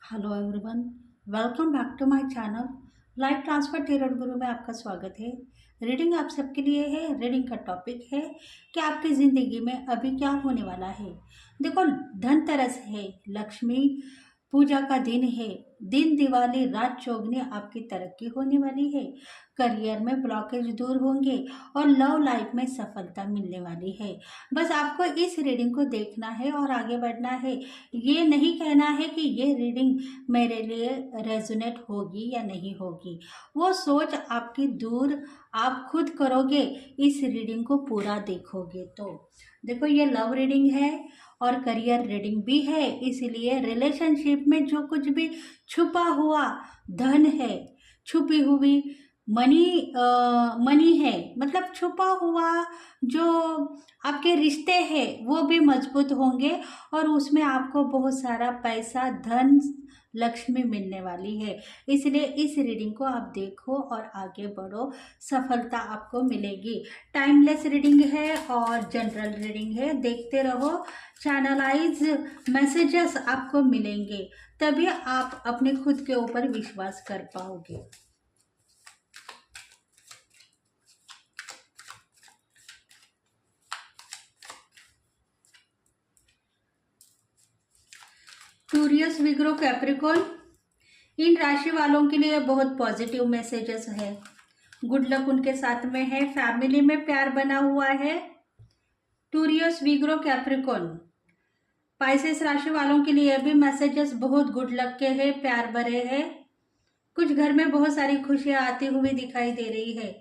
Hello everyone, welcome back to my channel. Life transfer tarot guru में आपका स्वागत है। रीडिंग आप सबके लिए है। रीडिंग का टॉपिक है कि आपकी ज़िंदगी में अभी क्या होने वाला है। देखो, धनतेरस है, लक्ष्मी पूजा का दिन है। दिन दिवाली रात चौगनी आपकी तरक्की होने वाली है। करियर में ब्लॉकेज दूर होंगे और लव लाइफ में सफलता मिलने वाली है। बस आपको इस रीडिंग को देखना है और आगे बढ़ना है। ये नहीं कहना है कि ये रीडिंग मेरे लिए रेजोनेट होगी या नहीं होगी। वो सोच आपकी दूर आप खुद करोगे, इस रीडिंग को पूरा देखोगे तो। देखो, ये लव रीडिंग है और करियर रीडिंग भी है, इसलिए रिलेशनशिप में जो कुछ भी छुपा हुआ धन है, छुपी हुई मनी है, मतलब छुपा हुआ जो आपके रिश्ते हैं वो भी मजबूत होंगे और उसमें आपको बहुत सारा पैसा, धन, लक्ष्मी मिलने वाली है। इसलिए इस रीडिंग को आप देखो और आगे बढ़ो, सफलता आपको मिलेगी। टाइमलेस रीडिंग है और जनरल रीडिंग है, देखते रहो। चैनलाइज मैसेजेस आपको मिलेंगे, तभी आप अपने खुद के ऊपर विश्वास कर पाओगे। टूरियस विग्रो कैप्रिकॉन, इन राशि वालों के लिए बहुत पॉजिटिव मैसेजेस है। गुड लक उनके साथ में है, फैमिली में प्यार बना हुआ है। टूरियस विग्रो कैप्रिकॉन, पाइसेस राशि वालों के लिए भी मैसेजेस बहुत गुड लक के हैं, प्यार भरे हैं। कुछ घर में बहुत सारी खुशियां आती हुई दिखाई दे रही है।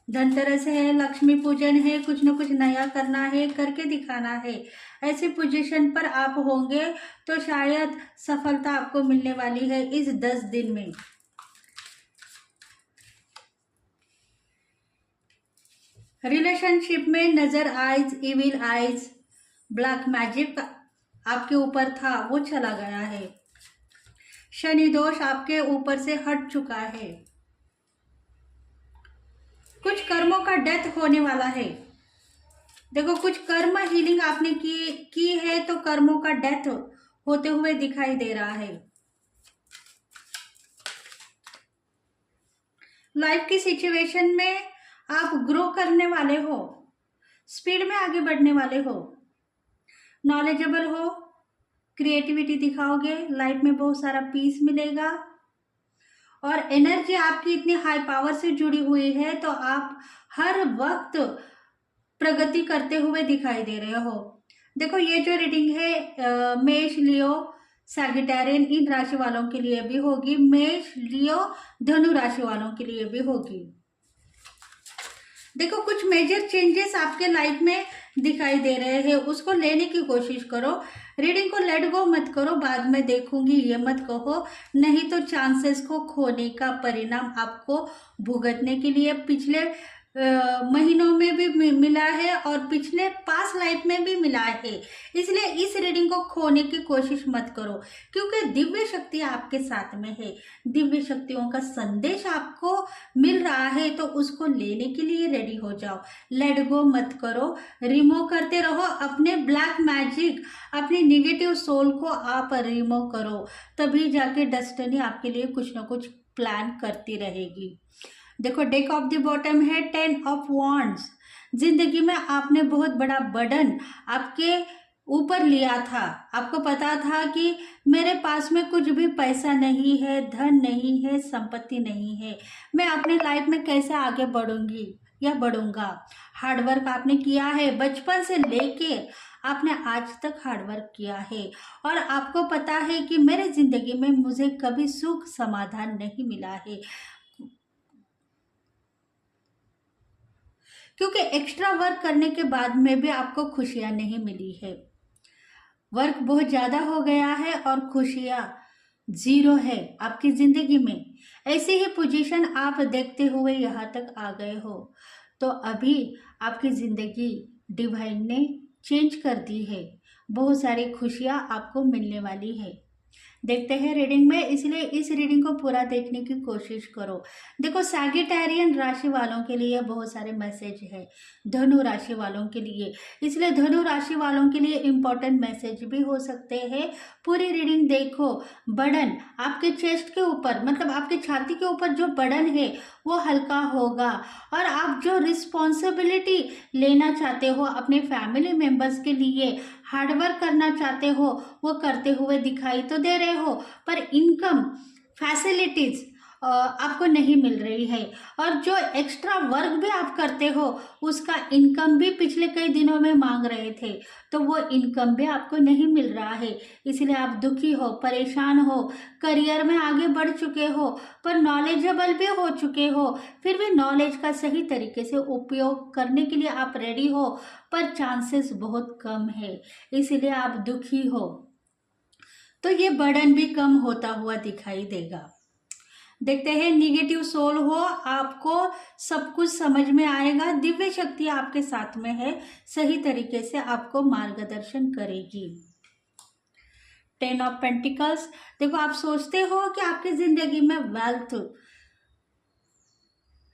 धनतेरस है, लक्ष्मी पूजन है, कुछ न कुछ नया करना है, करके दिखाना है। ऐसी पोजीशन पर आप होंगे तो शायद सफलता आपको मिलने वाली है इस 10 दिन में। रिलेशनशिप में नजर eyes, evil eyes, black magic आपके ऊपर था, वो चला गया है। शनि दोष आपके ऊपर से हट चुका है। कुछ कर्मों का डेथ होने वाला है। देखो, कुछ कर्म हीलिंग आपने की है तो कर्मों का डेथ होते हुए दिखाई दे रहा है। लाइफ की सिचुएशन में आप ग्रो करने वाले हो, स्पीड में आगे बढ़ने वाले हो, नॉलेजेबल हो, क्रिएटिविटी दिखाओगे, लाइफ में बहुत सारा पीस मिलेगा और एनर्जी आपकी इतनी हाई पावर से जुड़ी हुई है तो आप हर वक्त प्रगति करते हुए दिखाई दे रहे हो। देखो, ये जो रीडिंग है मेष, लियो, सैगिटेरियन इन राशि वालों के लिए भी होगी। मेष, लियो, धनु राशि वालों के लिए भी होगी। देखो, कुछ मेजर चेंजेस आपके लाइफ में दिखाई दे रहे हैं, उसको लेने की कोशिश करो। रीडिंग को लेट गो मत करो, बाद में देखूंगी ये मत कहो, नहीं तो चांसेस को खोने का परिणाम आपको भुगतने के लिए पिछले महीनों में भी मिला है और पिछले पास लाइफ में भी मिला है। इसलिए इस रीडिंग को खोने की कोशिश मत करो, क्योंकि दिव्य शक्ति आपके साथ में है। दिव्य शक्तियों का संदेश आपको मिल रहा है तो उसको लेने के लिए रेडी हो जाओ। लेट गो मत करो, रिमूव करते रहो अपने ब्लैक मैजिक, अपनी निगेटिव सोल को आप रिमूव करो, तभी जाके डेस्टिनी आपके लिए कुछ ना कुछ प्लान करती रहेगी। देखो, डेक ऑफ द बॉटम है 10 ऑफ वॉन्ड्स। जिंदगी में आपने बहुत बड़ा बर्डन आपके ऊपर लिया था। आपको पता था कि मेरे पास में कुछ भी पैसा नहीं है, धन नहीं है, संपत्ति नहीं है, मैं अपनी लाइफ में कैसे आगे बढ़ूंगी या बढ़ूंगा। हार्डवर्क आपने किया है, बचपन से लेके आपने आज तक हार्डवर्क किया है और आपको पता है कि मेरे जिंदगी में मुझे कभी सुख समाधान नहीं मिला है, क्योंकि एक्स्ट्रा वर्क करने के बाद में भी आपको खुशियां नहीं मिली है। वर्क बहुत ज़्यादा हो गया है और खुशियां जीरो है आपकी ज़िंदगी में। ऐसी ही पोजीशन आप देखते हुए यहाँ तक आ गए हो, तो अभी आपकी ज़िंदगी डिवाइन ने चेंज कर दी है। बहुत सारी खुशियां आपको मिलने वाली है। देखते हैं रीडिंग में, इसलिए इस रीडिंग को पूरा देखने की कोशिश करो। देखो सैगिटेरियन राशि वालों के लिए बहुत सारे मैसेज है, धनु राशि वालों के लिए, इसलिए धनु राशि वालों के लिए इंपॉर्टेंट मैसेज भी हो सकते हैं। पूरी रीडिंग देखो। बर्डन आपके चेस्ट के ऊपर, मतलब आपके छाती के ऊपर जो बर्डन है वो हल्का होगा, और आप जो रिस्पॉन्सिबिलिटी लेना चाहते हो अपने फैमिली मेंबर्स के लिए, हार्डवर्क करना चाहते हो, वो करते हुए दिखाई तो दे रहे हो, पर इनकम फैसिलिटीज आपको नहीं मिल रही है, और जो एक्स्ट्रा वर्क भी आप करते हो उसका इनकम भी पिछले कई दिनों में मांग रहे थे, तो वो इनकम भी आपको नहीं मिल रहा है, इसलिए आप दुखी हो, परेशान हो, करियर में आगे बढ़ चुके हो पर नॉलेजेबल भी हो चुके हो, फिर भी नॉलेज का सही तरीके से उपयोग करने के लिए आप रेडी हो, पर चांसेस बहुत कम है, इसलिए आप दुखी हो। तो ये बर्डन भी कम होता हुआ दिखाई देगा। देखते हैं निगेटिव सोल हो, आपको सब कुछ समझ में आएगा, दिव्य शक्ति आपके साथ में है, सही तरीके से आपको मार्गदर्शन करेगी। 10 ऑफ पेंटिकल्स, देखो आप सोचते हो कि आपकी जिंदगी में wealth,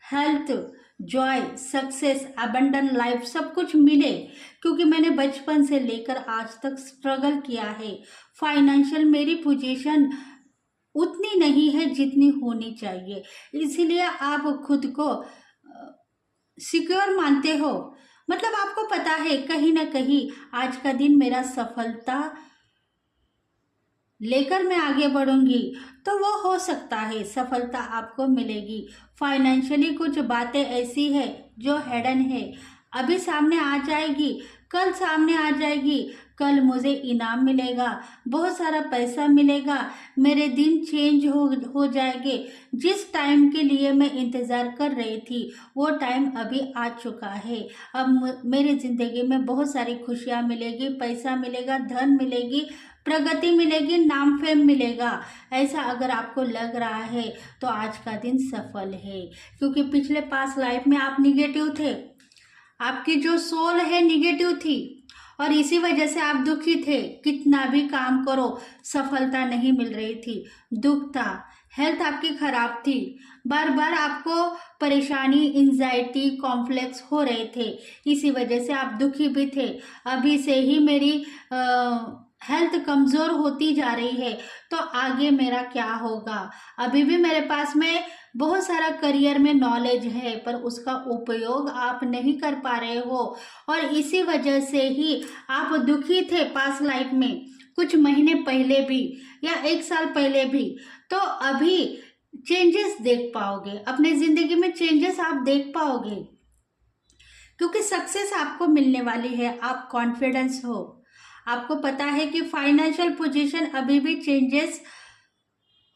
health, Joy, success, abandon life सब कुछ मिले, क्योंकि मैंने बचपन से लेकर आज तक स्ट्रगल किया है। फाइनेंशियल मेरी पोजीशन उतनी नहीं है जितनी होनी चाहिए, इसीलिए आप खुद को सिक्योर मानते हो, मतलब आपको पता है कहीं ना कहीं आज का दिन मेरा सफलता लेकर मैं आगे बढ़ूंगी, तो वो हो सकता है सफलता आपको मिलेगी। फाइनेंशियली कुछ बातें ऐसी है जो हिडन है, अभी सामने आ जाएगी, कल सामने आ जाएगी, कल मुझे इनाम मिलेगा, बहुत सारा पैसा मिलेगा, मेरे दिन चेंज हो जाएंगे। जिस टाइम के लिए मैं इंतज़ार कर रही थी वो टाइम अभी आ चुका है, अब मेरी ज़िंदगी में बहुत सारी खुशियाँ मिलेगी, पैसा मिलेगा, धन मिलेगी, प्रगति मिलेगी, नाम फेम मिलेगा। ऐसा अगर आपको लग रहा है तो आज का दिन सफल है, क्योंकि पिछले पास्ट लाइफ में आप निगेटिव थे, आपकी जो सोल है निगेटिव थी, और इसी वजह से आप दुखी थे, कितना भी काम करो सफलता नहीं मिल रही थी, दुख था, हेल्थ आपकी खराब थी, बार बार आपको परेशानी, एंजाइटी, कॉम्प्लेक्स हो रहे थे, इसी वजह से आप दुखी भी थे। अभी से ही मेरी हेल्थ कमज़ोर होती जा रही है, तो आगे मेरा क्या होगा। अभी भी मेरे पास में बहुत सारा करियर में नॉलेज है, पर उसका उपयोग आप नहीं कर पा रहे हो, और इसी वजह से ही आप दुखी थे पास्ट लाइफ में, कुछ महीने पहले भी या 1 साल पहले भी। तो अभी चेंजेस देख पाओगे, अपने ज़िंदगी में चेंजेस आप देख पाओगे, क्योंकि सक्सेस आपको मिलने वाली है, आप कॉन्फिडेंस हो, आपको पता है कि फाइनेंशियल पोजीशन अभी भी चेंजेस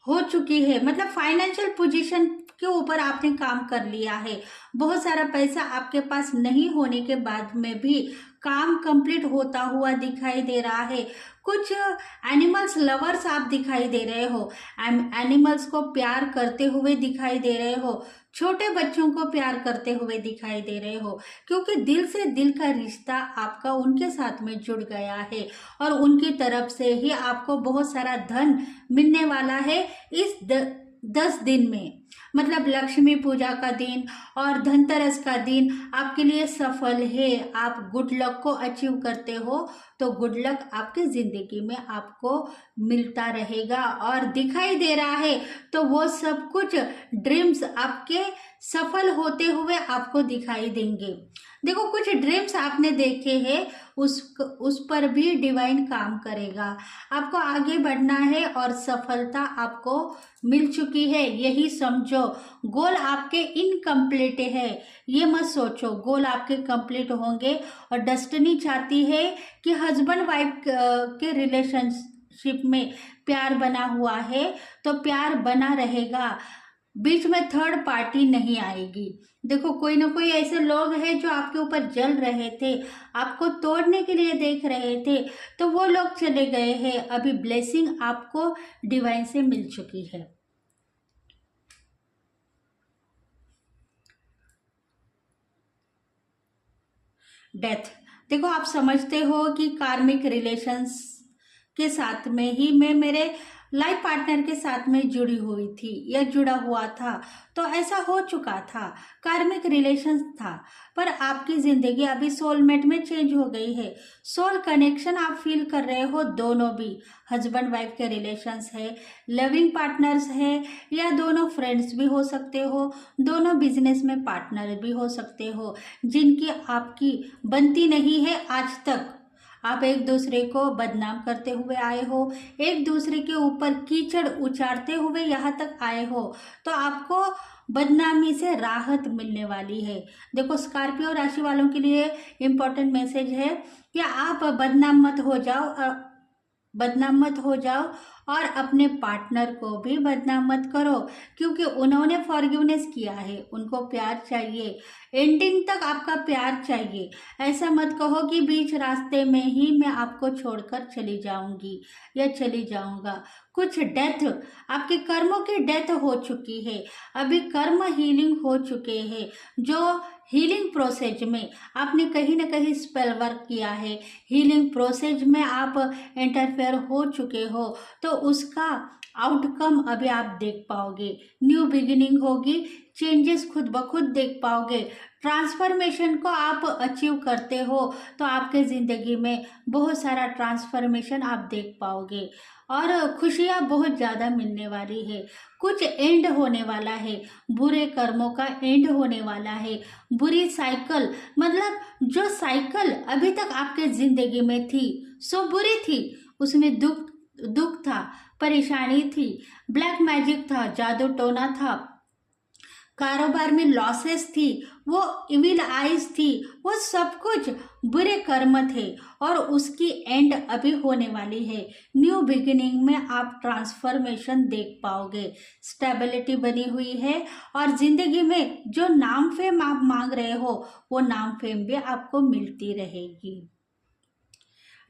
हो चुकी है, मतलब फाइनेंशियल पोजीशन के ऊपर आपने काम कर लिया है, बहुत सारा पैसा आपके पास नहीं होने के बाद में भी काम कंप्लीट होता हुआ दिखाई दे रहा है। कुछ एनिमल्स लवर्स आप दिखाई दे रहे हो, एनिमल्स को प्यार करते हुए दिखाई दे रहे हो, छोटे बच्चों को प्यार करते हुए दिखाई दे रहे हो, क्योंकि दिल से दिल का रिश्ता आपका उनके साथ में जुड़ गया है, और उनकी तरफ से ही आपको बहुत सारा धन मिलने वाला है इस 10 दिन में। मतलब लक्ष्मी पूजा का दिन और धनतेरस का दिन आपके लिए सफल है, आप गुड लक को अचीव करते हो, तो गुड लक आपकी ज़िंदगी में आपको मिलता रहेगा और दिखाई दे रहा है, तो वो सब कुछ ड्रीम्स आपके सफल होते हुए आपको दिखाई देंगे। देखो कुछ ड्रीम्स आपने देखे हैं, उस पर भी डिवाइन काम करेगा, आपको आगे बढ़ना है और सफलता आपको मिल चुकी है, यही समझो। गोल आपके इनकम्प्लीट है, ये मत सोचो, गोल आपके कंप्लीट होंगे, और डेस्टिनी चाहती है कि हस्बैंड वाइफ के रिलेशनशिप में प्यार बना हुआ है तो प्यार बना रहेगा, बीच में थर्ड पार्टी नहीं आएगी। देखो कोई ना कोई ऐसे लोग हैं जो आपके ऊपर जल रहे थे, आपको तोड़ने के लिए देख रहे थे, तो वो लोग चले गए हैं, अभी ब्लेसिंग आपको डिवाइन से मिल चुकी है। डेथ, देखो आप समझते हो कि कार्मिक रिलेशंस के साथ में ही मैं मेरे लाइफ पार्टनर के साथ में जुड़ी हुई थी या जुड़ा हुआ था, तो ऐसा हो चुका था, कार्मिक रिलेशन था। पर आपकी जिंदगी अभी सोलमेट में चेंज हो गई है। सोल कनेक्शन आप फील कर रहे हो, दोनों भी हस्बैंड वाइफ के रिलेशंस है, लविंग पार्टनर्स है, या दोनों फ्रेंड्स भी हो सकते हो, दोनों बिजनेस में पार्टनर भी हो सकते हो, जिनकी आपकी बनती नहीं है आज तक। आप एक दूसरे को बदनाम करते हुए आए हो, एक दूसरे के ऊपर कीचड़ उचारते हुए यहाँ तक आए हो, तो आपको बदनामी से राहत मिलने वाली है। देखो, स्कॉर्पियो राशि वालों के लिए इम्पोर्टेंट मैसेज है कि आप बदनाम मत हो जाओ और अपने पार्टनर को भी बदनाम मत करो, क्योंकि उन्होंने फॉरगिवनेस किया है, उनको प्यार चाहिए, एंडिंग तक आपका प्यार चाहिए। ऐसा मत कहो कि बीच रास्ते में ही मैं आपको छोड़कर चली जाऊंगी या चली जाऊंगा। कुछ डेथ, आपके कर्मों की डेथ हो चुकी है, अभी कर्म हीलिंग हो चुके हैं। जो हीलिंग प्रोसेस में आपने कहीं ना कहीं स्पेल वर्क किया है, हीलिंग प्रोसेस में आप इंटरफेयर हो चुके हो, तो उसका आउटकम अभी आप देख पाओगे। न्यू बिगिनिंग होगी, चेंजेस खुद ब खुद देख पाओगे। ट्रांसफॉर्मेशन को आप अचीव करते हो तो आपके ज़िंदगी में बहुत सारा ट्रांसफॉर्मेशन आप देख पाओगे और खुशियाँ बहुत ज़्यादा मिलने वाली है। कुछ एंड होने वाला है, बुरे कर्मों का एंड होने वाला है। बुरी साइकिल, मतलब जो साइकिल अभी तक आपके ज़िंदगी में थी सो बुरी थी, उसमें दुख था, परेशानी थी, ब्लैक मैजिक था, जादू टोना था, कारोबार में लॉसेस थी, वो इविल आइज थी, वो सब कुछ बुरे कर्म थे और उसकी एंड अभी होने वाली है। न्यू बिगिनिंग में आप ट्रांसफॉर्मेशन देख पाओगे, स्टेबिलिटी बनी हुई है और जिंदगी में जो नाम फेम आप मांग रहे हो वो नाम फेम भी आपको मिलती रहेगी।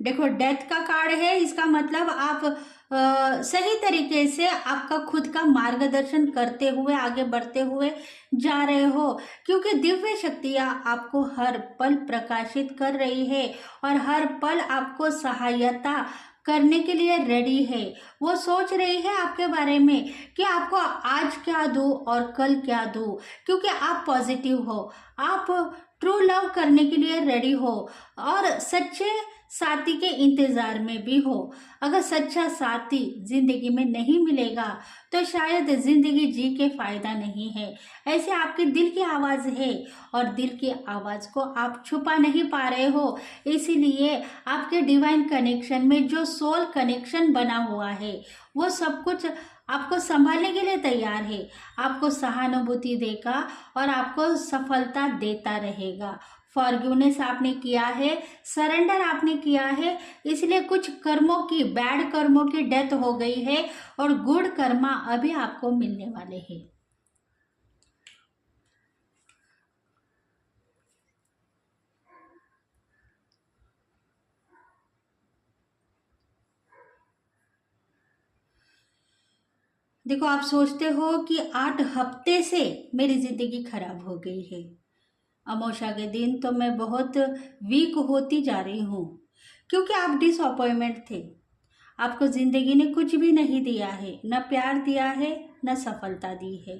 देखो, डेथ का कार्ड है, इसका मतलब आप सही तरीके से आपका खुद का मार्गदर्शन करते हुए आगे बढ़ते हुए जा रहे हो, क्योंकि दिव्य शक्तियाँ आपको हर पल प्रकाशित कर रही है और हर पल आपको सहायता करने के लिए रेडी है। वो सोच रही है आपके बारे में कि आपको आज क्या दूँ और कल क्या दूँ, क्योंकि आप पॉजिटिव हो, आप ट्रू लव करने के लिए रेडी हो और सच्चे साथी के इंतजार में भी हो। अगर सच्चा साथी जिंदगी में नहीं मिलेगा तो शायद जिंदगी जी के फायदा नहीं है। ऐसे आपके दिल की आवाज है और दिल की आवाज को आप छुपा नहीं पा रहे हो, इसीलिए आपके डिवाइन कनेक्शन में जो सोल कनेक्शन बना हुआ है वो सब कुछ आपको संभालने के लिए तैयार है, आपको सहानुभूति देगा और आपको सफलता देता रहेगा। फॉरगिवनेस आपने किया है, सरेंडर आपने किया है, इसलिए कुछ कर्मों की, बैड कर्मों की डेथ हो गई है और गुड कर्मा अभी आपको मिलने वाले हैं। देखो, आप सोचते हो कि 8 हफ्ते से मेरी जिंदगी खराब हो गई है, अमावस्या के दिन तो मैं बहुत वीक होती जा रही हूँ, क्योंकि आप डिसअपॉइंटमेंट थे। आपको जिंदगी ने कुछ भी नहीं दिया है, न प्यार दिया है न सफलता दी है।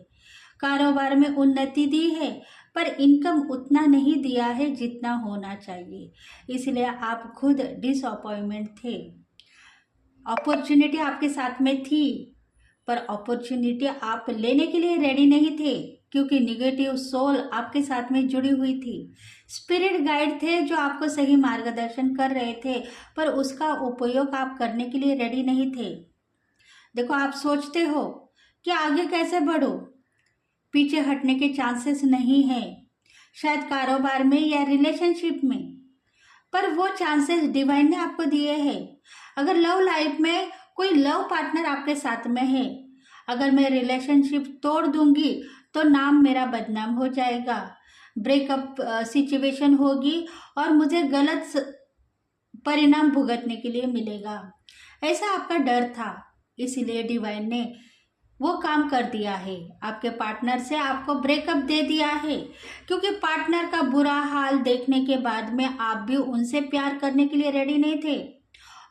कारोबार में उन्नति दी है पर इनकम उतना नहीं दिया है जितना होना चाहिए, इसलिए आप खुद डिसअपॉइंटमेंट थे। अपॉर्चुनिटी आपके साथ में थी पर अपॉर्चुनिटी आप लेने के लिए रेडी नहीं थे, क्योंकि निगेटिव सोल आपके साथ में जुड़ी हुई थी। स्पिरिट गाइड थे जो आपको सही मार्गदर्शन कर रहे थे, पर उसका उपयोग आप करने के लिए रेडी नहीं थे। देखो, आप सोचते हो कि आगे कैसे बढ़ो, पीछे हटने के चांसेस नहीं है, शायद कारोबार में या रिलेशनशिप में, पर वो चांसेस डिवाइन ने आपको दिए हैं। अगर लव लाइफ में कोई लव पार्टनर आपके साथ में है, अगर मैं रिलेशनशिप तोड़ दूंगी तो नाम मेरा बदनाम हो जाएगा, ब्रेकअप सिचुएशन होगी और मुझे गलत परिणाम भुगतने के लिए मिलेगा, ऐसा आपका डर था। इसीलिए डिवाइन ने वो काम कर दिया है, आपके पार्टनर से आपको ब्रेकअप दे दिया है, क्योंकि पार्टनर का बुरा हाल देखने के बाद में आप भी उनसे प्यार करने के लिए रेडी नहीं थे।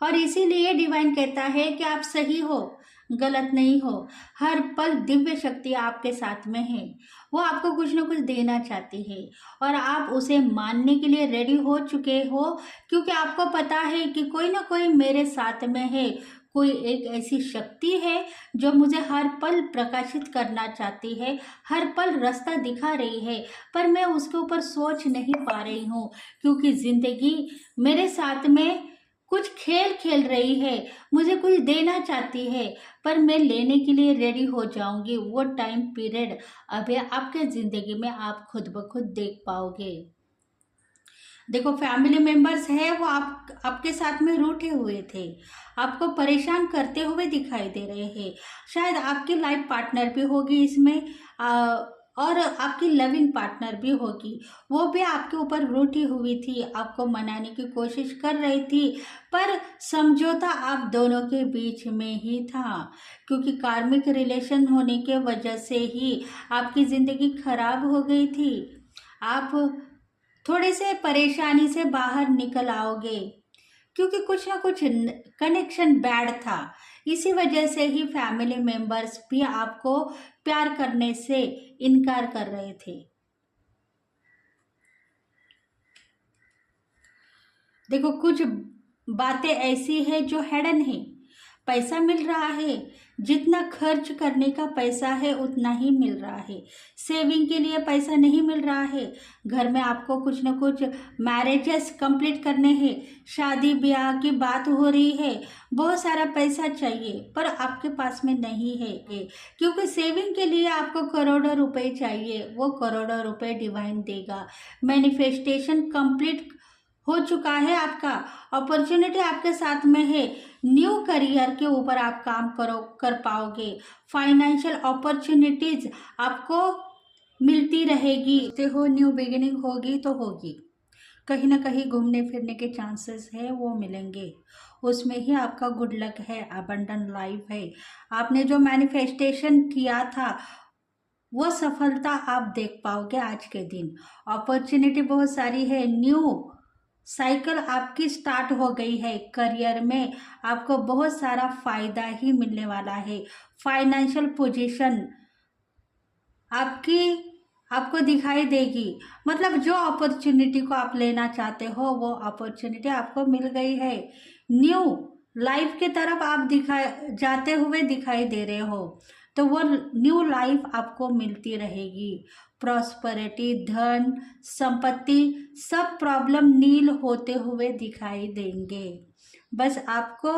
और इसीलिए डिवाइन कहता है कि आप सही हो, गलत नहीं हो। हर पल दिव्य शक्ति आपके साथ में है। वो आपको कुछ ना कुछ देना चाहती है और आप उसे मानने के लिए रेडी हो चुके हो, क्योंकि आपको पता है कि कोई ना कोई मेरे साथ में है। कोई एक ऐसी शक्ति है जो मुझे हर पल प्रकाशित करना चाहती है, हर पल रास्ता दिखा रही है, पर मैं उसके ऊपर सोच नहीं पा रही हूँ, क्योंकि जिंदगी मेरे साथ में कुछ खेल खेल रही है, मुझे कुछ देना चाहती है, पर मैं लेने के लिए रेडी हो जाऊंगी। वो टाइम पीरियड अभी आपके जिंदगी में आप खुद ब खुद देख पाओगे। देखो, फैमिली मेंबर्स है वो आपके साथ में रूठे हुए थे, आपको परेशान करते हुए दिखाई दे रहे हैं। शायद आपकी लाइफ पार्टनर भी होगी इसमें, और आपकी लविंग पार्टनर भी होगी। वो भी आपके ऊपर रूठी हुई थी, आपको मनाने की कोशिश कर रही थी, पर समझौता आप दोनों के बीच में ही था, क्योंकि कार्मिक रिलेशन होने के वजह से ही आपकी ज़िंदगी खराब हो गई थी। आप थोड़े से परेशानी से बाहर निकल आओगे, क्योंकि कुछ ना कुछ कनेक्शन बैड था। इसी वजह से ही फैमिली मेंबर्स भी आपको प्यार करने से इनकार कर रहे थे। देखो, कुछ बातें ऐसी है जो हिडन है। पैसा मिल रहा है, जितना खर्च करने का पैसा है उतना ही मिल रहा है। सेविंग के लिए पैसा नहीं मिल रहा है। घर में आपको कुछ ना कुछ मैरिजेस कंप्लीट करने हैं, शादी ब्याह की बात हो रही है, बहुत सारा पैसा चाहिए, पर आपके पास में नहीं है, क्योंकि सेविंग के लिए आपको करोड़ों रुपए चाहिए। वो करोड़ों रुपए डिवाइन देगा। मैनिफेस्टेशन कंप्लीट हो चुका है आपका। अपॉर्चुनिटी आपके साथ में है। न्यू करियर के ऊपर आप काम कर पाओगे। फाइनेंशियल अपॉर्चुनिटीज आपको मिलती रहेगी। हो न्यू बिगिनिंग होगी तो होगी, कहीं ना कहीं घूमने फिरने के चांसेस है वो मिलेंगे, उसमें ही आपका गुड लक है, अबंडन लाइफ है। आपने जो मैनिफेस्टेशन किया था वो सफलता आप देख पाओगे आज के दिन। अपॉर्चुनिटी बहुत सारी है, न्यू साइकिल आपकी स्टार्ट हो गई है। करियर में आपको बहुत सारा फायदा ही मिलने वाला है। फाइनेंशियल पोजीशन आपकी आपको दिखाई देगी। मतलब जो अपॉर्चुनिटी को आप लेना चाहते हो वो अपॉर्चुनिटी आपको मिल गई है। न्यू लाइफ की तरफ आप जाते हुए दिखाई दे रहे हो, तो वो न्यू लाइफ आपको मिलती रहेगी। प्रॉस्पेरिटी, धन, संपत्ति, सब प्रॉब्लम नील होते हुए दिखाई देंगे। बस आपको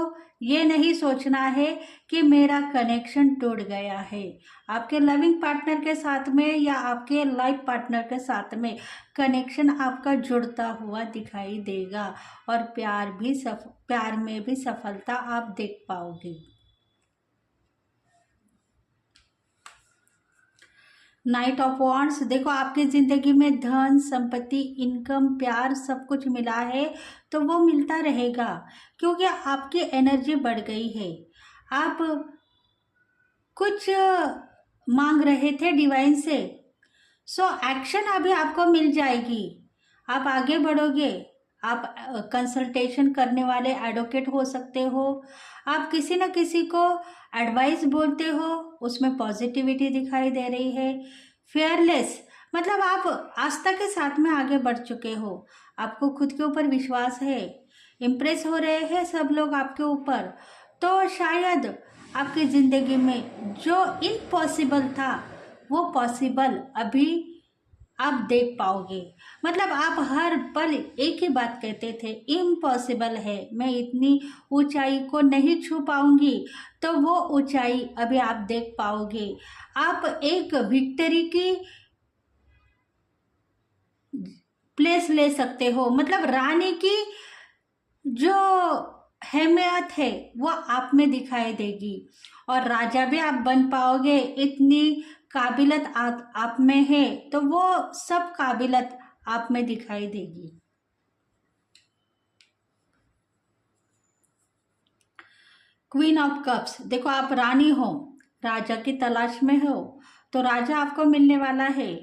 ये नहीं सोचना है कि मेरा कनेक्शन टूट गया है। आपके लविंग पार्टनर के साथ में या आपके लाइफ पार्टनर के साथ में कनेक्शन आपका जुड़ता हुआ दिखाई देगा, और प्यार में भी सफलता आप देख पाओगे। नाइट ऑफ वॉन्ड्स, देखो आपकी ज़िंदगी में धन, संपत्ति, इनकम, प्यार सब कुछ मिला है, तो वो मिलता रहेगा, क्योंकि आपकी एनर्जी बढ़ गई है। आप कुछ मांग रहे थे डिवाइन से, सो एक्शन अभी आपको मिल जाएगी। आप आगे बढ़ोगे। आप कंसल्टेशन करने वाले एडवोकेट हो सकते हो। आप किसी न किसी को एडवाइस बोलते हो, उसमें पॉजिटिविटी दिखाई दे रही है। फेयरलेस मतलब आप आस्था के साथ में आगे बढ़ चुके हो। आपको खुद के ऊपर विश्वास है। इम्प्रेस हो रहे हैं सब लोग आपके ऊपर। तो शायद आपकी ज़िंदगी में जो इम्पॉसिबल था वो पॉसिबल अभी आप देख पाओगे। मतलब आप हर पल एक ही बात कहते थे, इम्पॉसिबल है, मैं इतनी ऊंचाई को नहीं छू पाऊंगी, तो वो ऊंचाई अभी आप देख पाओगे। आप एक विक्ट्री की प्लेस ले सकते हो। मतलब रानी की जो अहमियत है वो आप में दिखाई देगी, और राजा भी आप बन पाओगे। इतनी काबिलियत आप में है, तो वो सब काबिलियत आप में दिखाई देगी। क्वीन ऑफ कप्स, देखो आप रानी हो, राजा की तलाश में हो, तो राजा आपको मिलने वाला है।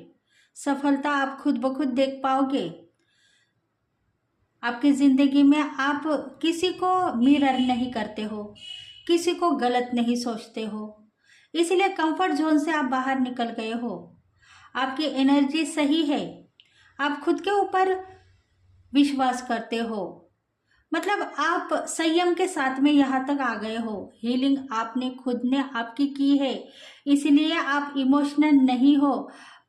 सफलता आप खुद ब खुद देख पाओगे। आपकी ज़िंदगी में आप किसी को मिरर नहीं करते हो, किसी को गलत नहीं सोचते हो, इसलिए कंफर्ट जोन से आप बाहर निकल गए हो। आपकी एनर्जी सही है, आप खुद के ऊपर विश्वास करते हो, मतलब आप संयम के साथ में यहाँ तक आ गए हो। हीलिंग आपने खुद ने आपकी की है, इसलिए आप इमोशनल नहीं हो।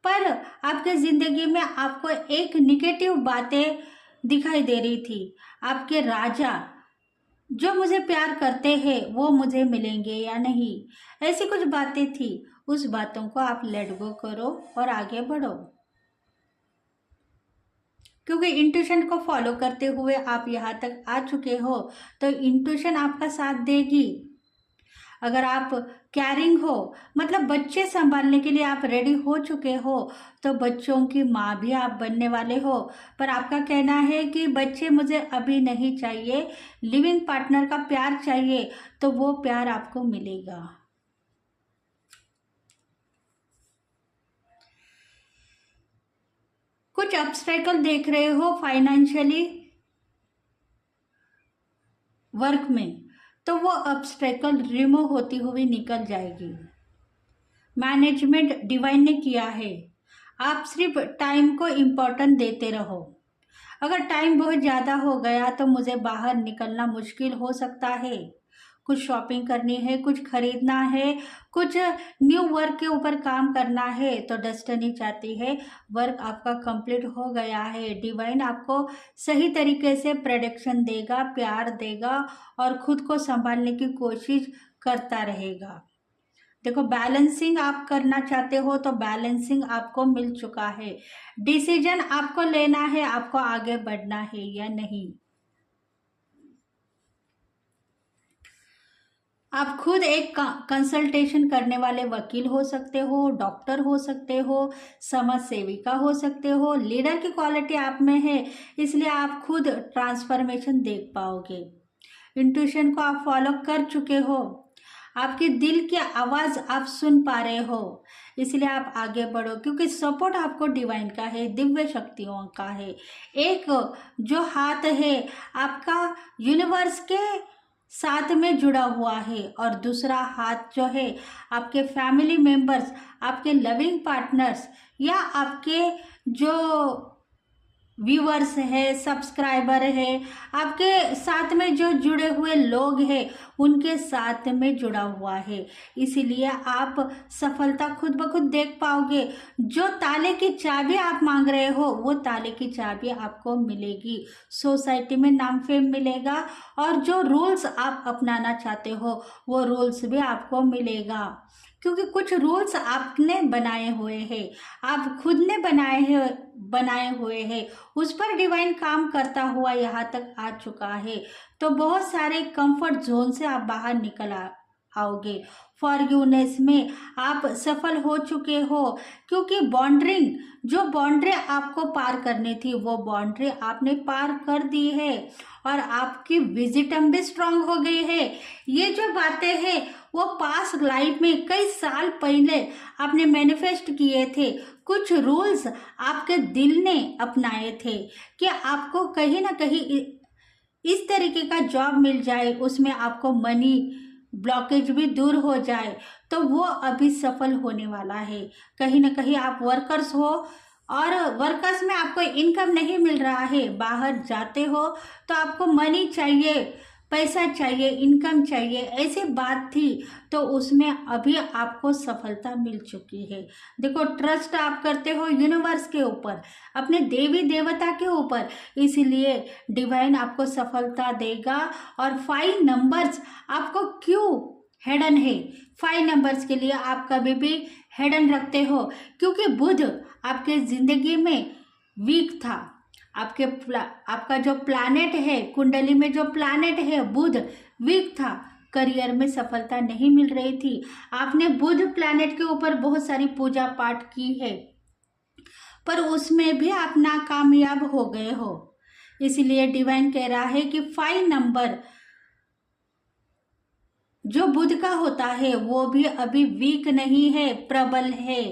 पर आपके जिंदगी में आपको एक निगेटिव बातें दिखाई दे रही थी। आपके राजा जो मुझे प्यार करते हैं वो मुझे मिलेंगे या नहीं, ऐसी कुछ बातें थी। उस बातों को आप लेट गो करो और आगे बढ़ो, क्योंकि इंट्यूशन को फॉलो करते हुए आप यहाँ तक आ चुके हो, तो इंट्यूशन आपका साथ देगी। अगर आप कैरिंग हो, मतलब बच्चे संभालने के लिए आप रेडी हो चुके हो, तो बच्चों की माँ भी आप बनने वाले हो। पर आपका कहना है कि बच्चे मुझे अभी नहीं चाहिए, लिविंग पार्टनर का प्यार चाहिए, तो वो प्यार आपको मिलेगा। कुछ ऑब्स्टेकल देख रहे हो फाइनेंशियली वर्क में, तो वो ऑब्स्टेकल रिमूव होती हुई निकल जाएगी। मैनेजमेंट डिवाइन ने किया है, आप सिर्फ टाइम को इम्पोर्टेंट देते रहो। अगर टाइम बहुत ज़्यादा हो गया तो मुझे बाहर निकलना मुश्किल हो सकता है। कुछ शॉपिंग करनी है, कुछ खरीदना है, कुछ न्यू वर्क के ऊपर काम करना है, तो डेस्टिनी चाहती है वर्क आपका कंप्लीट हो गया है। डिवाइन आपको सही तरीके से प्रेडिक्शन देगा, प्यार देगा और खुद को संभालने की कोशिश करता रहेगा। देखो, बैलेंसिंग आप करना चाहते हो तो बैलेंसिंग आपको मिल चुका है। डिसीजन आपको लेना है, आपको आगे बढ़ना है या नहीं। आप खुद एक कंसल्टेशन करने वाले वकील हो सकते हो, डॉक्टर हो सकते हो, समाज सेविका हो सकते हो। लीडर की क्वालिटी आप में है, इसलिए आप खुद ट्रांसफॉर्मेशन देख पाओगे। इंट्यूशन को आप फॉलो कर चुके हो, आपके दिल की आवाज़ आप सुन पा रहे हो, इसलिए आप आगे बढ़ो, क्योंकि सपोर्ट आपको डिवाइन का है, दिव्य शक्तियों का है। एक जो हाथ है आपका यूनिवर्स के साथ में जुड़ा हुआ है, और दूसरा हाथ जो है आपके फैमिली मेंबर्स, आपके लविंग पार्टनर्स या आपके जो व्यूअर्स है, सब्सक्राइबर है, आपके साथ में जो जुड़े हुए लोग हैं उनके साथ में जुड़ा हुआ है। इसीलिए आप सफलता खुद ब खुद देख पाओगे। जो ताले की चाबी आप मांग रहे हो वो ताले की चाबी आपको मिलेगी। सोसाइटी में नाम फेम मिलेगा, और जो रूल्स आप अपनाना चाहते हो वो रूल्स भी आपको मिलेगा, क्योंकि कुछ रूल्स आपने बनाए हुए हैं, आप खुद ने बनाए हुए हैं, उस पर डिवाइन काम करता हुआ यहाँ तक आ चुका है। तो बहुत सारे कंफर्ट जोन से आप बाहर निकल आओगे। फॉरगिवनेस में आप सफल हो चुके हो, क्योंकि जो बाउंड्री आपको पार करनी थी वो बाउंड्री आपने पार कर दी है, और आपकी विजिटम भी स्ट्रांग हो गई है। ये जो बातें हैं वो पास्ट लाइफ में कई साल पहले आपने मैनिफेस्ट किए थे। कुछ रूल्स आपके दिल ने अपनाए थे कि आपको कहीं ना कहीं इस तरीके का जॉब मिल जाए, उसमें आपको मनी ब्लॉकेज भी दूर हो जाए, तो वो अभी सफल होने वाला है। कहीं ना कहीं आप वर्कर्स हो और वर्कर्स में आपको इनकम नहीं मिल रहा है, बाहर जाते हो तो आपको मनी चाहिए, पैसा चाहिए, इनकम चाहिए, ऐसी बात थी, तो उसमें अभी आपको सफलता मिल चुकी है। देखो, ट्रस्ट आप करते हो यूनिवर्स के ऊपर, अपने देवी देवता के ऊपर, इसलिए डिवाइन आपको सफलता देगा। और 5 नंबर्स आपको क्यों हिडन है? 5 नंबर्स के लिए आप कभी भी हिडन रखते हो, क्योंकि बुध आपके जिंदगी में वीक था। आपका जो प्लैनेट है, कुंडली में जो प्लैनेट है बुध, वीक था, करियर में सफलता नहीं मिल रही थी। आपने बुध प्लैनेट के ऊपर बहुत सारी पूजा पाठ की है, पर उसमें भी आप नाकामयाब हो गए हो। इसलिए डिवाइन कह रहा है कि 5 नंबर जो बुध का होता है वो भी अभी वीक नहीं है, प्रबल है।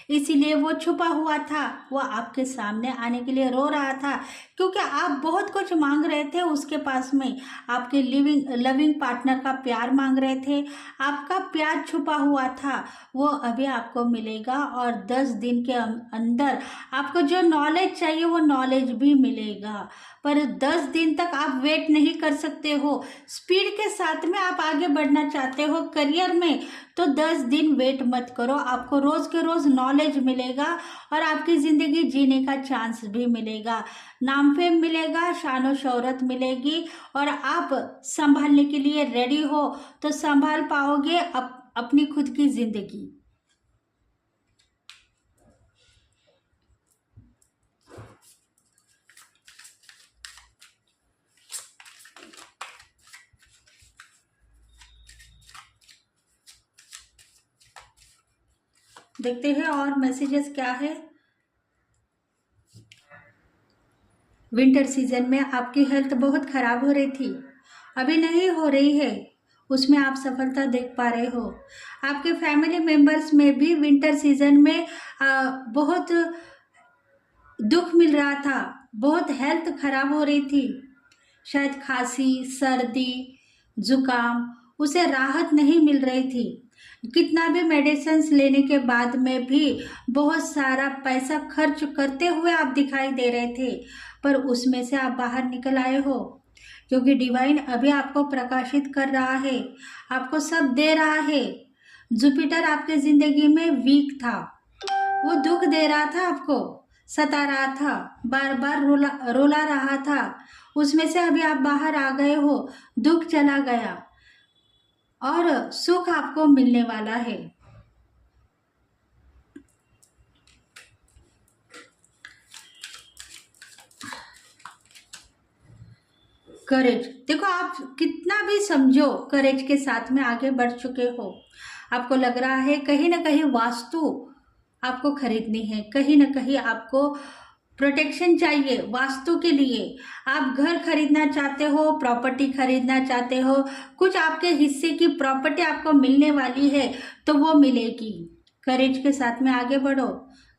इसीलिए वो छुपा हुआ था, वो आपके सामने आने के लिए रो रहा था, क्योंकि आप बहुत कुछ मांग रहे थे उसके पास में। आपके लविंग पार्टनर का प्यार मांग रहे थे, आपका प्यार छुपा हुआ था, वो अभी आपको मिलेगा। और 10 दिन के अंदर आपको जो नॉलेज चाहिए वो नॉलेज भी मिलेगा। पर 10 दिन तक आप वेट नहीं कर सकते हो। स्पीड के साथ में आप आगे बढ़ना चाहते हो करियर में, तो 10 दिन वेट मत करो। आपको रोज के रोज नॉलेज मिलेगा और आपकी जिंदगी जीने का चांस भी मिलेगा। नाम फेम मिलेगा, शानो शौहरत मिलेगी, और आप संभालने के लिए रेडी हो तो संभाल पाओगे अपनी खुद की जिंदगी। देखते हैं और मैसेजेस क्या है। विंटर सीजन में आपकी हेल्थ बहुत खराब हो रही थी, अभी नहीं हो रही है, उसमें आप सफलता देख पा रहे हो। आपके फैमिली मेंबर्स में भी विंटर सीजन में बहुत दुख मिल रहा था, बहुत हेल्थ खराब हो रही थी, शायद खांसी, सर्दी, जुकाम, उसे राहत नहीं मिल रही थी। कितना भी मेडिसिन लेने के बाद में भी बहुत सारा पैसा खर्च करते हुए आप दिखाई दे रहे थे, पर उसमें से आप बाहर निकल आए हो, क्योंकि डिवाइन अभी आपको प्रकाशित कर रहा है, आपको सब दे रहा है। जुपिटर आपके जिंदगी में वीक था, वो दुख दे रहा था, आपको सता रहा था, बार बार रोला रहा था, उसमें से अभी आप बाहर आ गए हो, दुख चला गया और सुख आपको मिलने वाला है। करेज, देखो आप कितना भी समझो, करेज के साथ में आगे बढ़ चुके हो। आपको लग रहा है कहीं ना कहीं वास्तु आपको खरीदनी है, कहीं ना कहीं आपको प्रोटेक्शन चाहिए वास्तु के लिए। आप घर खरीदना चाहते हो, प्रॉपर्टी खरीदना चाहते हो, कुछ आपके हिस्से की प्रॉपर्टी आपको मिलने वाली है तो वो मिलेगी। करेज के साथ में आगे बढ़ो,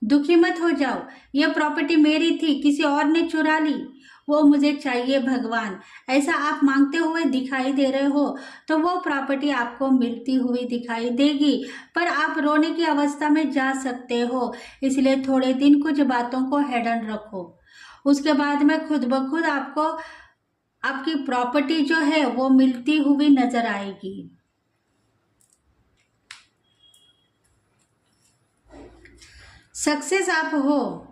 दुखी मत हो जाओ, यह प्रॉपर्टी मेरी थी, किसी और ने चुरा ली, वो मुझे चाहिए भगवान, ऐसा आप मांगते हुए दिखाई दे रहे हो तो वो प्रॉपर्टी आपको मिलती हुई दिखाई देगी। पर आप रोने की अवस्था में जा सकते हो, इसलिए थोड़े दिन कुछ बातों को हेडन रखो, उसके बाद में खुद ब खुद आपको आपकी प्रॉपर्टी जो है वो मिलती हुई नजर आएगी। सक्सेस आप हो।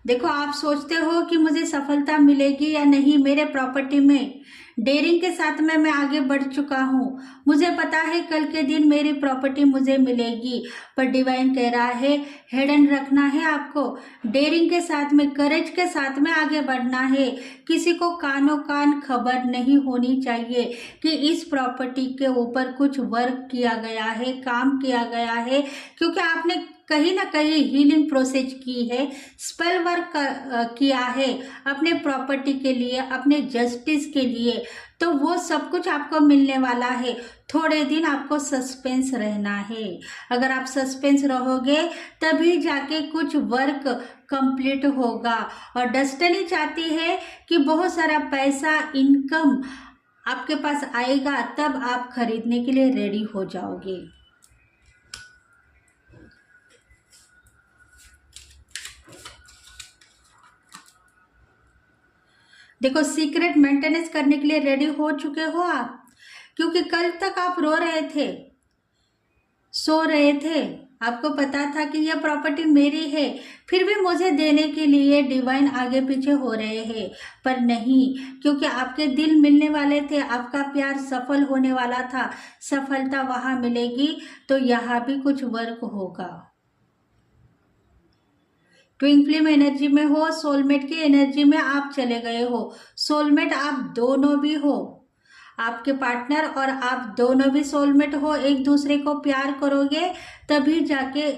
देखो आप सोचते हो कि मुझे सफलता मिलेगी या नहीं मेरे प्रॉपर्टी में, डेयरिंग के साथ में मैं आगे बढ़ चुका हूँ, मुझे पता है कल के दिन मेरी प्रॉपर्टी मुझे मिलेगी, पर डिवाइन कह रहा है हिडन रखना है आपको, डेयरिंग के साथ में, करेज के साथ में आगे बढ़ना है। किसी को कानों कान खबर नहीं होनी चाहिए कि इस प्रॉपर्टी के ऊपर कुछ वर्क किया गया है, काम किया गया है, क्योंकि आपने कहीं ना कहीं हीलिंग प्रोसेस की है, स्पेल वर्क किया है अपने प्रॉपर्टी के लिए, अपने जस्टिस के लिए, तो वो सब कुछ आपको मिलने वाला है। थोड़े दिन आपको सस्पेंस रहना है, अगर आप सस्पेंस रहोगे तभी जाके कुछ वर्क कंप्लीट होगा। और डेस्टिनी चाहती है कि बहुत सारा पैसा, इनकम आपके पास आएगा, तब आप खरीदने के लिए रेडी हो जाओगे। देखो सीक्रेट मेंटेनेंस करने के लिए रेडी हो चुके हो आप, क्योंकि कल तक आप रो रहे थे, सो रहे थे, आपको पता था कि यह प्रॉपर्टी मेरी है, फिर भी मुझे देने के लिए डिवाइन आगे पीछे हो रहे हैं, पर नहीं, क्योंकि आपके दिल मिलने वाले थे, आपका प्यार सफल होने वाला था, सफलता वहां मिलेगी, तो यहाँ भी कुछ वर्क होगा। ट्विन फ्लेम एनर्जी में हो, सोलमेट की एनर्जी में आप चले गए हो। सोलमेट आप दोनों भी हो, आपके पार्टनर और आप दोनों भी सोलमेट हो, एक दूसरे को प्यार करोगे तभी जाके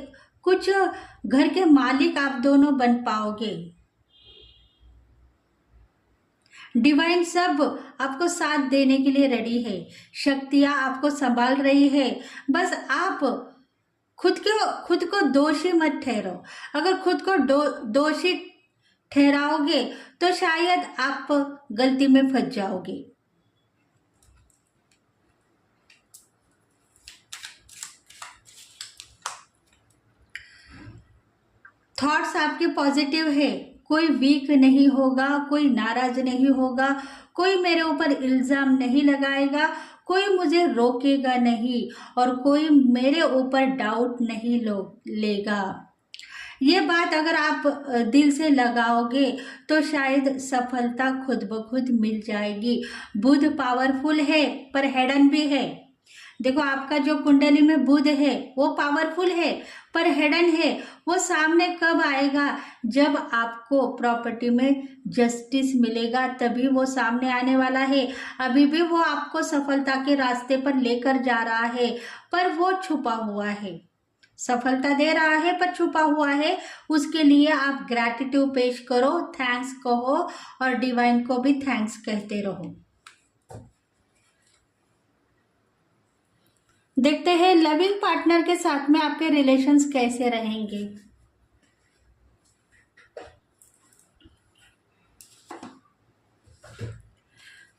कुछ घर के मालिक आप दोनों बन पाओगे। डिवाइन सब आपको साथ देने के लिए रेडी है, शक्तियां आपको संभाल रही है, बस आप खुद को दोषी मत ठहरो। अगर खुद को दोषी ठहराओगे तो शायद आप गलती में फंस जाओगे। थॉट्स आपके पॉजिटिव है, कोई वीक नहीं होगा, कोई नाराज नहीं होगा, कोई मेरे ऊपर इल्ज़ाम नहीं लगाएगा, कोई मुझे रोकेगा नहीं और कोई मेरे ऊपर डाउट नहीं लेगा। ये बात अगर आप दिल से लगाओगे तो शायद सफलता खुद ब खुद मिल जाएगी। बुध पावरफुल है पर हेडन भी है। देखो, आपका जो कुंडली में बुध है वो पावरफुल है पर हिडन है। वो सामने कब आएगा? जब आपको प्रॉपर्टी में जस्टिस मिलेगा तभी वो सामने आने वाला है। अभी भी वो आपको सफलता के रास्ते पर लेकर जा रहा है पर वो छुपा हुआ है। सफलता दे रहा है पर छुपा हुआ है। उसके लिए आप ग्रैटिट्यूड पेश करो, थैंक्स कहो और डिवाइन को भी थैंक्स कहते रहो। देखते हैं लविंग पार्टनर के साथ में आपके रिलेशंस कैसे रहेंगे।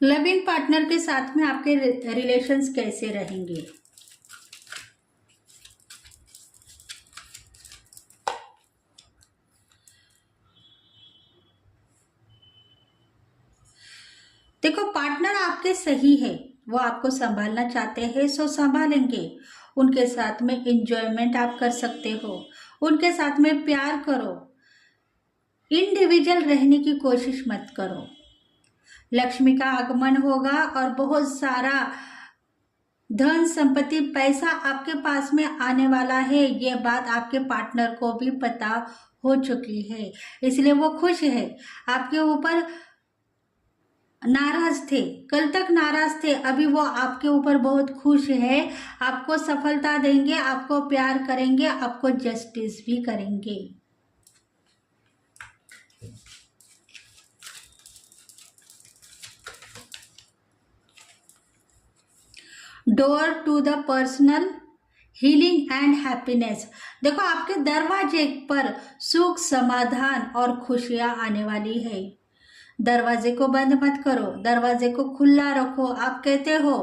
लविंग पार्टनर के साथ में आपके रिलेशंस कैसे रहेंगे। देखो, पार्टनर आपके सही है, वो आपको संभालना चाहते हैं सो संभालेंगे। उनके साथ में एंजॉयमेंट आप कर सकते हो, उनके साथ में प्यार करो, इंडिविजुअल रहने की कोशिश मत करो। लक्ष्मी का आगमन होगा और बहुत सारा धन संपत्ति पैसा आपके पास में आने वाला है। ये बात आपके पार्टनर को भी पता हो चुकी है, इसलिए वो खुश है। आपके ऊपर नाराज थे, कल तक नाराज थे, अभी वो आपके ऊपर बहुत खुश है। आपको सफलता देंगे, आपको प्यार करेंगे, आपको जस्टिस भी करेंगे। Door to the personal healing and happiness. देखो, आपके दरवाजे पर सुख, समाधान और खुशियां आने वाली है। दरवाजे को बंद मत करो, दरवाजे को खुला रखो आप कहते हो,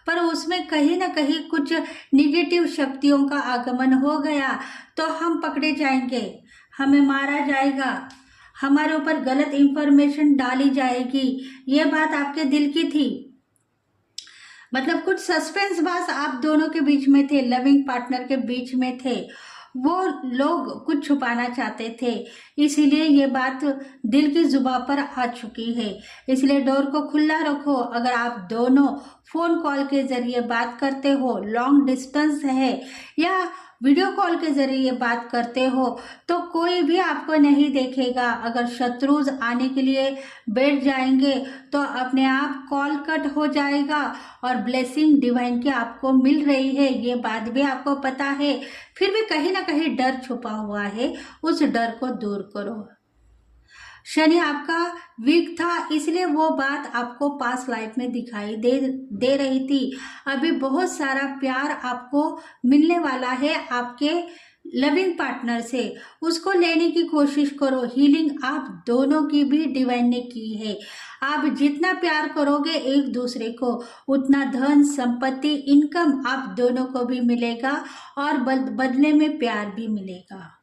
पर उसमें कहीं ना कहीं कुछ निगेटिव शक्तियों का आगमन हो गया तो हम पकड़े जाएंगे, हमें मारा जाएगा, हमारे ऊपर गलत इंफॉर्मेशन डाली जाएगी। ये बात आपके दिल की थी। मतलब कुछ सस्पेंस बास आप दोनों के बीच में थे, लविंग पार्टनर के बीच में थे। वो लोग कुछ छुपाना चाहते थे, इसीलिए ये बात दिल की जुबां पर आ चुकी है। इसलिए डोर को खुला रखो। अगर आप दोनों फोन कॉल के जरिए बात करते हो, लॉन्ग डिस्टेंस है या वीडियो कॉल के जरिए बात करते हो तो कोई भी आपको नहीं देखेगा। अगर शत्रु आने के लिए बैठ जाएंगे तो अपने आप कॉल कट हो जाएगा और ब्लेसिंग डिवाइन की आपको मिल रही है, ये बात भी आपको पता है। फिर भी कहीं ना कहीं डर छुपा हुआ है, उस डर को दूर करो। शनि आपका वीक था, इसलिए वो बात आपको पास्ट लाइफ में दिखाई दे रही थी। अभी बहुत सारा प्यार आपको मिलने वाला है आपके लविंग पार्टनर से, उसको लेने की कोशिश करो। हीलिंग आप दोनों की भी डिवाइन ने की है। आप जितना प्यार करोगे एक दूसरे को, उतना धन संपत्ति इनकम आप दोनों को भी मिलेगा और बदले में प्यार भी मिलेगा।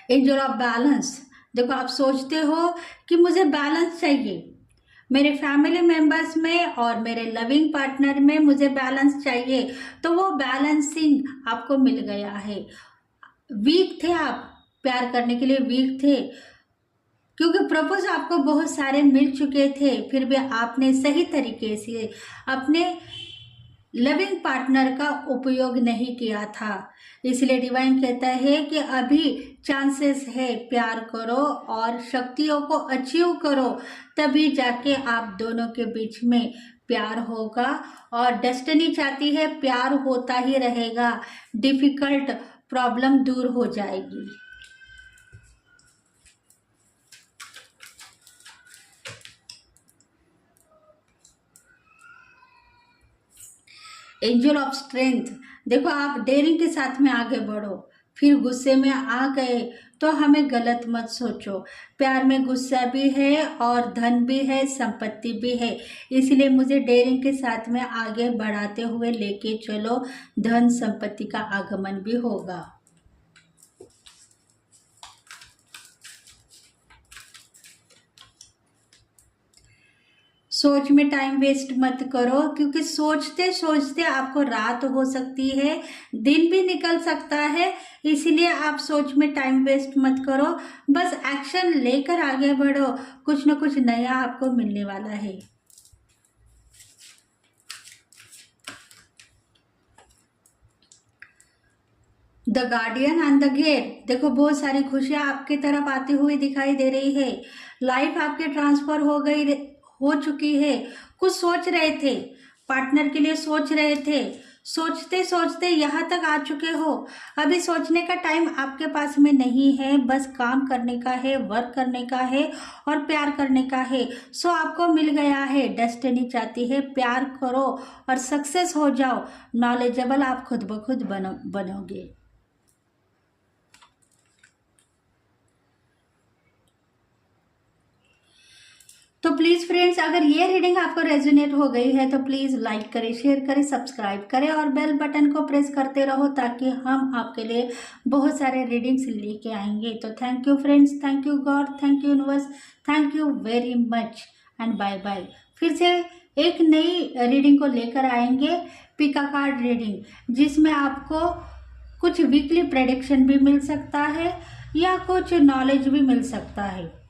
Angel of balance. देखो, आप सोचते हो कि मुझे बैलेंस चाहिए, मेरे फैमिली मेंबर्स में और मेरे लविंग पार्टनर में मुझे बैलेंस चाहिए, तो वो बैलेंसिंग आपको मिल गया है। वीक थे आप, प्यार करने के लिए वीक थे, क्योंकि प्रपोज आपको बहुत सारे मिल चुके थे, फिर भी आपने सही तरीके से अपने लविंग पार्टनर का उपयोग नहीं किया था। इसलिए डिवाइन कहता है कि अभी चांसेस है, प्यार करो और शक्तियों को अचीव करो, तभी जाके आप दोनों के बीच में प्यार होगा। और डेस्टिनी चाहती है प्यार होता ही रहेगा, डिफिकल्ट प्रॉब्लम दूर हो जाएगी। एंजल ऑफ स्ट्रेंथ, देखो आप डेयरिंग के साथ में आगे बढ़ो। फिर गुस्से में आ गए तो हमें गलत मत सोचो। प्यार में गुस्सा भी है और धन भी है, संपत्ति भी है, इसलिए मुझे डेयरिंग के साथ में आगे बढ़ाते हुए लेके चलो। धन संपत्ति का आगमन भी होगा। सोच में टाइम वेस्ट मत करो, क्योंकि सोचते सोचते आपको रात हो सकती है, दिन भी निकल सकता है। इसीलिए आप सोच में टाइम वेस्ट मत करो, बस एक्शन लेकर आगे बढ़ो। कुछ न कुछ नया आपको मिलने वाला है। The guardian and the gate, देखो बहुत सारी खुशियां आपकी तरफ आती हुई दिखाई दे रही है। लाइफ आपके ट्रांसफर हो चुकी है। कुछ सोच रहे थे, पार्टनर के लिए सोच रहे थे, सोचते सोचते यहाँ तक आ चुके हो। अभी सोचने का टाइम आपके पास में नहीं है, बस काम करने का है, वर्क करने का है और प्यार करने का है। सो आपको मिल गया है। डेस्टिनी चाहती है प्यार करो और सक्सेस हो जाओ। नॉलेजेबल आप खुद ब खुद बनोगे। तो प्लीज़ फ्रेंड्स, अगर ये रीडिंग आपको रेजोनेट हो गई है तो प्लीज़ लाइक करें, शेयर करें, सब्सक्राइब करें और बेल बटन को प्रेस करते रहो, ताकि हम आपके लिए बहुत सारे रीडिंग्स लेके आएंगे। तो thank you friends, thank you God, thank you universe, thank you very much and bye bye. फिर से एक नई रीडिंग को लेकर आएंगे, पिका कार्ड रीडिंग, जिसमें आपको कुछ वीकली प्रेडिक्शन भी मिल सकता है या कुछ नॉलेज भी मिल सकता है।